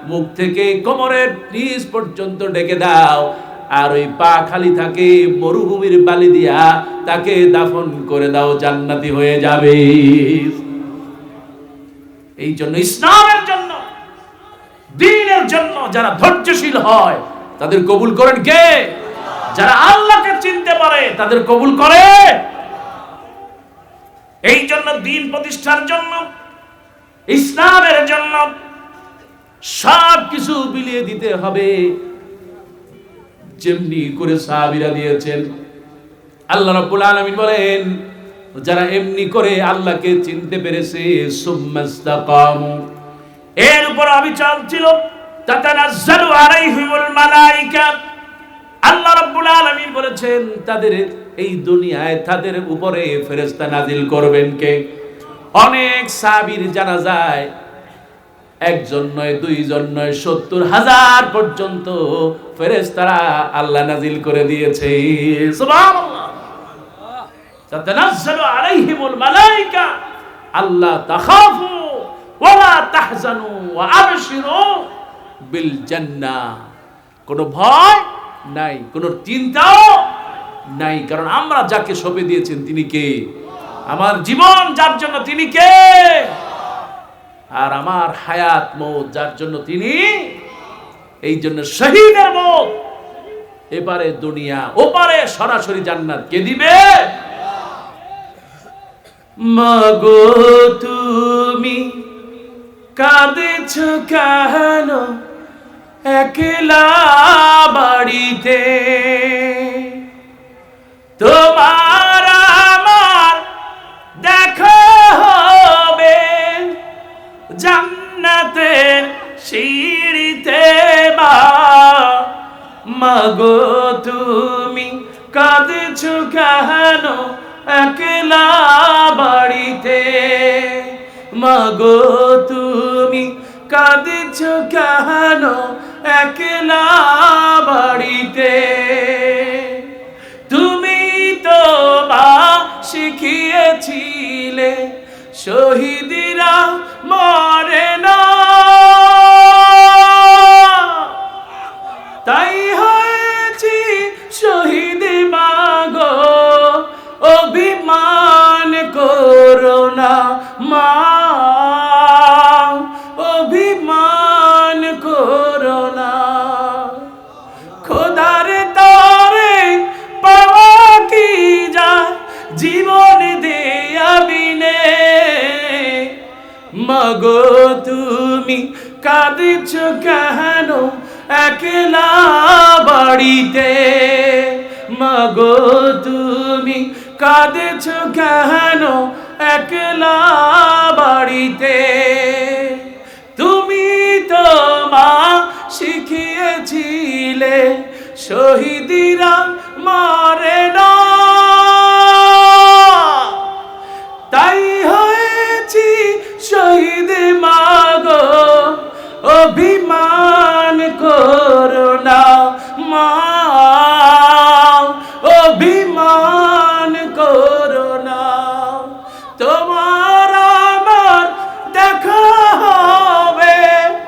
মুখ থেকে কোমরের নিচ পর্যন্ত ঢেকে দাও, আর ওই পা খালি থাকে মরুভূমির বালি দিয়া তাকে দাফন করে দাও, জান্নাতি হয়ে যাবে। এই জন্য ইসলামের জন্য, দ্বীনের জন্য যারা ধৈর্যশীল হয় তাদের কবুল করেন কে? যারা আল্লাহকে চিনতে পারে তাদের কবুল করে। এই জন্য দ্বীন প্রতিষ্ঠার জন্য, ইসলামের জন্য সব কিছু বিলিয়ে দিতে হবে, যেমনি করে সাহাবীরা দিয়েছেন। আল্লাহ রাব্বুল আলামিন বলেন, যারা এমনি করে আল্লাহকে চিনতে পেরেছে, সুম্মাস্তাকামু, এর উপর অবিচল ছিল, তাতানাজ্জালু আলাইহিমুল মালায়েকা, আল্লাহ রাব্বুল আলামিন বলেছেন তাদের এই দুনিয়ায় তাদের উপরে ফেরেশতা নাজিল করবেন কে? অনেক সাহাবীর জানাজায় একজন নয়, দুইজন নয়, ৭০,০০০ পর্যন্ত ফেরেশতারা আল্লাহ নাজিল করে দিয়েছে। সুবহানাল্লাহ। তাতানাজ্জালু আলাইহিমুল মালায়েকা আল্লা তাখাফু ওয়া লা তাহজানু ওয়া আবশিরু বিল জান্নাহ। কোনো ভয় নাই, কোনো চিন্তাও নাই, কারণ আমরা যাকে সঁপে দিয়েছেন তিনি কে? আমার জীবন যার জন্য তিনি কে? আর আমার হায়াত মওত যার জন্য তিনি। এই জন্য শহীদের মওত এপারে দুনিয়া, ওপারে সরাসরি জান্নাত কে দিবে? মাগো তুমি কাঁদেছো কেন একলা বাড়িতে? তোমার আমার দেখা হবে জান্নাতের সিঁড়িতে। মাগো তুমি কাঁদেছো কেন একলা বাড়িতে? মাগো তুমি কাঁদেছো কেন একলা বাড়িতে? তুমি তো মা শিখিয়েছিলে শহীদিরা মরে না, তাই হয়েছি শহীদ। মাগো অভিমান করো না মা, অভিমান করো না। খোদার তরে পাওয়া কি যায় জীবন দেয়া বিনে? মাগো তুমি কাঁদছো কেন একলা বাড়িতে? মাগো তুমি কাঁদছো কেন একলা বাড়িতে? তুমি তো মা শিখিয়েছিলে শহীদিরা মরে না, তাই হয়েছি শহীদ। মাগো অভিমান করো না মা।